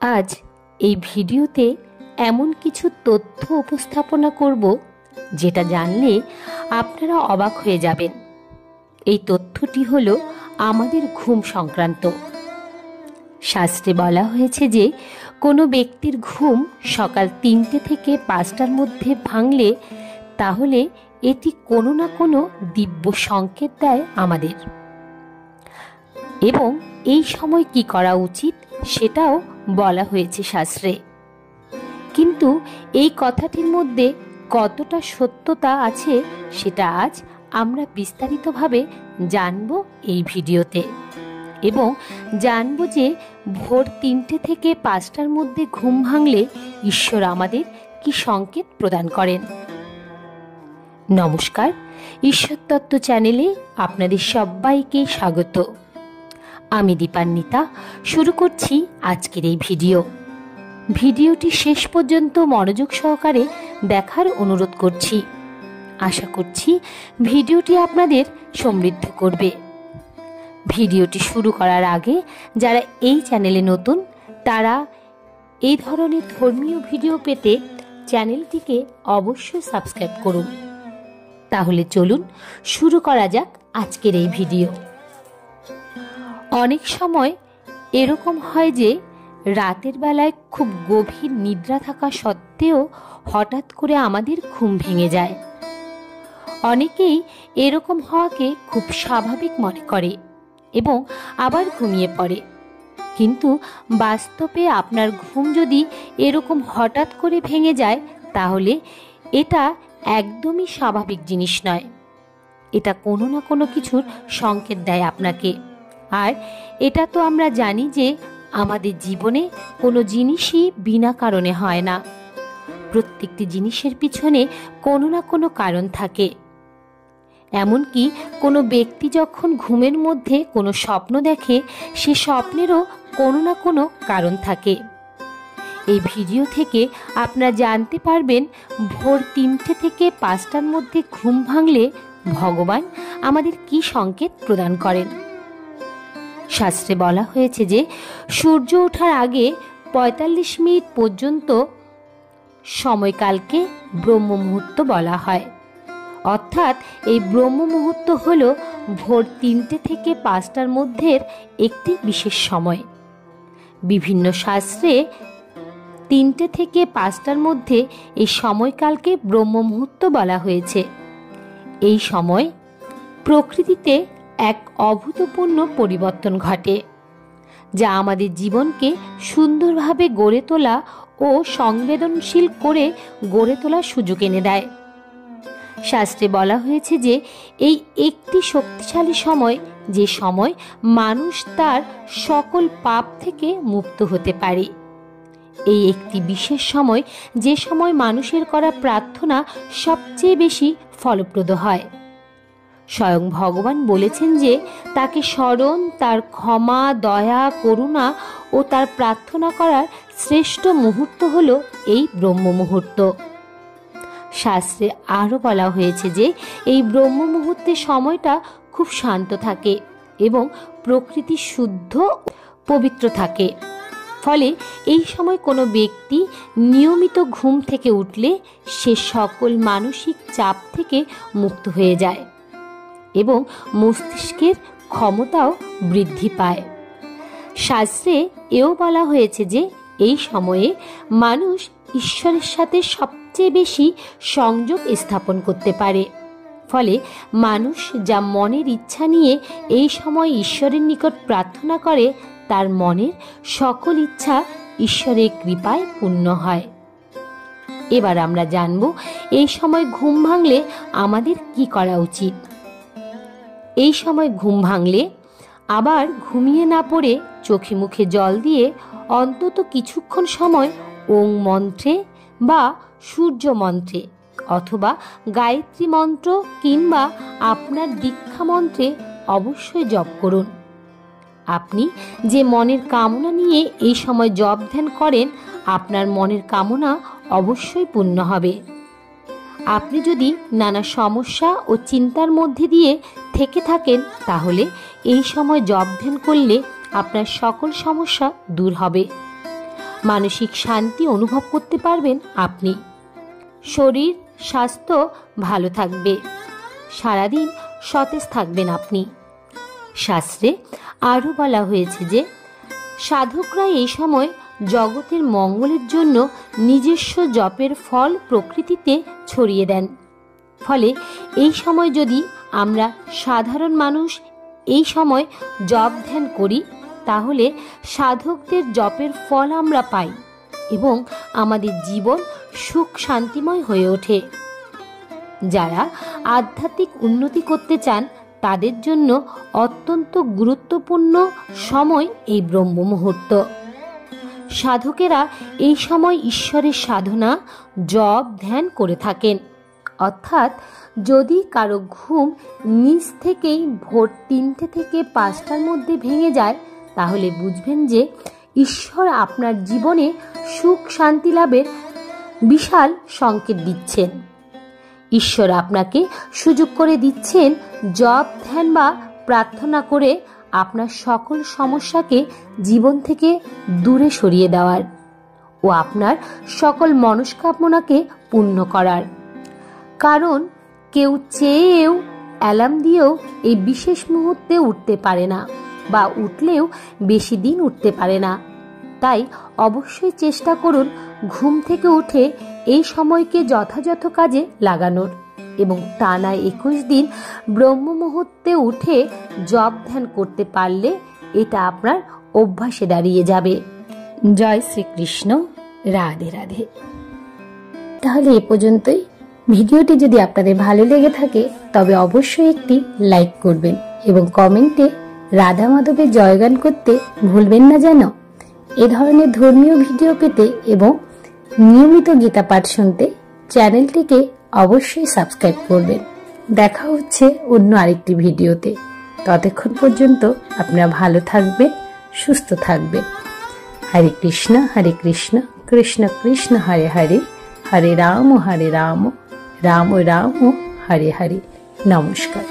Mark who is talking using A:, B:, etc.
A: আজ এই ভিডিওতে এমন কিছু তথ্য উপস্থাপনা করব যেটা জানলে আপনারা অবাক হয়ে যাবেন। এই তথ্যটি হলো আমাদের ঘুম সংক্রান্ত। শাস্ত্রে বলা হয়েছে যে কোনো ব্যক্তির ঘুম সকাল ৩টে থেকে ৫টার মধ্যে ভাঙলে তাহলে এটি কোনো না কোনো দিব্য সংকেত দেয় আমাদের, এবং এই সময় কি করা উচিত সেটাও বলা হয়েছে শাস্ত্রে। কিন্তু এই কথাটির মধ্যে কতটা সত্যতা আছে সেটা আজ আমরা বিস্তারিতভাবে জানব এই ভিডিওতে, এবং জানব যে ভোর ৩টে থেকে ৫টার মধ্যে ঘুম ভাঙলে ঈশ্বর আমাদের কি সংকেত প্রদান করেন। নমস্কার, ঈশ্বরতত্ত্ব চ্যানেলে আপনাদের সবাইকে স্বাগত। আমি দীপান্বিতা শুরু করছি আজকের এই ভিডিওটি শেষ পর্যন্ত মনোযোগ সহকারে দেখার অনুরোধ করছি। আশা করছি ভিডিওটি আপনাদের সমৃদ্ধ করবে। ভিডিওটি শুরু করার আগে যারা এই চ্যানেলে নতুন তারা এই ধরনের ধর্মীয় ভিডিও পেতে চ্যানেলটিকে অবশ্যই সাবস্ক্রাইব করুন। তাহলে চলুন শুরু করা যাক আজকের এই ভিডিও। অনেক সময় এরকম হয় যে রাতের বেলায় খুব গভীর নিদ্রা থাকা সত্ত্বেও হঠাৎ করে আমাদের ঘুম ভেঙে যায়। অনেকেই এরকম হওয়াকে খুব স্বাভাবিক মনে করে এবং আবার ঘুমিয়ে পড়ে, কিন্তু বাস্তবে আপনার ঘুম যদি এরকম হঠাৎ করে ভেঙে যায় তাহলে এটা একদমই স্বাভাবিক জিনিস নয়। এটা কোনো না কোনো কিছুর সংকেত দেয় আপনাকে। আর এটা তো আমরা জানি যে আমাদের জীবনে কোনো জিনিসই বিনা কারণে হয় না। প্রত্যেকটি জিনিসের পিছনে কোনো না কোনো কারণ থাকে। এমনকি কোনো ব্যক্তি যখন ঘুমের মধ্যে কোনো স্বপ্ন দেখে সে স্বপ্নেরও কোনো না কোনো কারণ থাকে। এই ভিডিও থেকে আপনারা জানতে পারবেন ভোর ৩টে থেকে ৫টার মধ্যে ঘুম ভাঙলে ভগবান আমাদের কি সংকেত প্রদান করেন। শাস্ত্রে বলা হয়েছে যে সূর্য ওঠার আগে ৪৫ মিনিট পর্যন্ত সময়কালকে ব্রহ্ম মুহূর্ত বলা হয়। অর্থাৎ এই ব্রহ্ম মুহূর্ত হল ভোর ৩টে থেকে ৫টার মধ্যের একটি বিশেষ সময়। বিভিন্ন শাস্ত্রে ৩টে থেকে ৫টার মধ্যে এই সময়কালকে ব্রহ্ম মুহূর্ত বলা হয়েছে। এই সময় প্রকৃতিতে এক অভূতপূর্ণ পরিবর্তন ঘটে, যা আমাদের জীবনকে সুন্দরভাবে গড়ে তোলা ও সংবেদনশীল করে গড়ে তোলার সুযোগ এনে দেয়। শাস্ত্রে বলা হয়েছে যে এই একটি শক্তিশালী সময়, যে সময় মানুষ তার সকল পাপ থেকে মুক্ত হতে পারে। এই একটি বিশেষ সময়, যে সময় মানুষের করা প্রার্থনা সবচেয়ে বেশি ফলপ্রদ হয়। স্বয়ং ভগবান বলেছেন যে তাকে স্মরণ, তার ক্ষমা, দয়া, করুণা ও তার প্রার্থনা করার শ্রেষ্ঠ মুহূর্ত হল এই ব্রহ্ম মুহূর্ত। শাস্ত্রে আরও বলা হয়েছে যে এই ব্রহ্ম মুহূর্তের সময়টা খুব শান্ত থাকে এবং প্রকৃতি শুদ্ধ পবিত্র থাকে। ফলে এই সময় কোনো ব্যক্তি নিয়মিত ঘুম থেকে উঠলে সে সকল মানসিক চাপ থেকে মুক্ত হয়ে যায় এবং মস্তিষ্কের ক্ষমতাও বৃদ্ধি পায়। শাস্ত্রে এও বলা হয়েছে যে এই সময়ে মানুষ ঈশ্বরের সাথে সবচেয়ে বেশি সংযোগ স্থাপন করতে পারে। ফলে মানুষ যা মনের ইচ্ছা নিয়ে এই সময় ঈশ্বরের নিকট প্রার্থনা করে তার মনের সকল ইচ্ছা ঈশ্বরের কৃপায় পূর্ণ হয়। এবার আমরা জানব এই সময় ঘুম ভাঙলে আমাদের কি করা উচিত। এই সময় ঘুম ভাঙলে আবার ঘুমিয়ে না পড়ে চোখে মুখে জল দিয়ে অন্তত কিছুক্ষণ সময় ওং মন্ত্রে বা সূর্য মন্ত্রে অথবা গায়ত্রী মন্ত্র কিংবা আপনার দীক্ষা মন্ত্রে অবশ্যই জপ করুন। আপনি যে মনের কামনা নিয়ে এই সময় জপ ধ্যান করেন আপনার মনের কামনা অবশ্যই পূর্ণ হবে। আপনি যদি নানা সমস্যা ও চিন্তার মধ্যে দিয়ে থেকে থাকেন তাহলে এই সময় জপ ধ্যান করলে আপনার সকল সমস্যা দূর হবে। মানসিক শান্তি অনুভব করতে পারবেন আপনি। শরীর স্বাস্থ্য ভালো থাকবে, সারাদিন সতেজ থাকবেন আপনি। শাস্ত্রে আরও বলা হয়েছে যে সাধকরা এই সময় জগতের মঙ্গলের জন্য নিজস্ব জপের ফল প্রকৃতিতে ছড়িয়ে দেন। ফলে এই সময় যদি আমরা সাধারণ মানুষ এই সময় জপ ধ্যান করি, তাহলে সাধকদের জপের ফল আমরা পাই এবং আমাদের জীবন সুখ শান্তিময় হয়ে ওঠে। যারা আধ্যাত্মিক উন্নতি করতে চান তাদের জন্য অত্যন্ত গুরুত্বপূর্ণ সময় এই ব্রহ্ম মুহূর্ত। সাধকেরা এই সময় ঈশ্বরের সাধনা জপ ধ্যান করে থাকেন। অর্থাৎ যদি কারো ঘুম নিজ থেকেই ভোর 3টে থেকে 5টার মধ্যে ভেঙে যায়, তাহলে বুঝবেন যে ঈশ্বর আপনার জীবনে সুখ শান্তি লাভের বিশাল সংকেত দিচ্ছেন। ঈশ্বর আপনাকে সুযোগ করে দিচ্ছেন জপ ধ্যান বা প্রার্থনা করে আপনার সকল সমস্যাকে জীবন থেকে দূরে সরিয়ে দেওয়ার ও আপনার সকল মনস্কামনাকে পূর্ণ করার। কারণ কেউ চেয়েও অ্যালার্ম দিয়েও এই বিশেষ মুহূর্তে উঠতে পারে না, বা উঠলেও বেশি দিন উঠতে পারে না। তাই অবশ্যই চেষ্টা করুন ঘুম থেকে উঠে এই সময়কে যথাযথ কাজে লাগানোর এবং টানা 21 দিন ব্রহ্ম মুহূর্তে উঠে জপ ধ্যান করতে পারলে এটা আপনার অভ্যাসে দাঁড়িয়ে যাবে। জয় শ্রীকৃষ্ণ, রাধে রাধে। তাহলে এ পর্যন্তই। ভিডিওটি যদি আপনাদের ভালো লেগে থাকে তবে অবশ্যই একটি লাইক করবেন এবং কমেন্টে রাধা মাধবের জয়গান করতে ভুলবেন না যেন। এ ধরনের ধর্মীয় ভিডিও পেতে এবং নিয়মিত গীতা পাঠ শুনতে চ্যানেলটিকে অবশ্যই সাবস্ক্রাইব করবেন। দেখা হচ্ছে অন্য আরেকটি ভিডিওতে। ততক্ষণ পর্যন্ত আপনারা ভালো থাকবেন, সুস্থ থাকবেন। হরে কৃষ্ণ কৃষ্ণ কৃষ্ণ হরে হরে, হরে রাম রাম রাম হরে হরে। নমস্কার।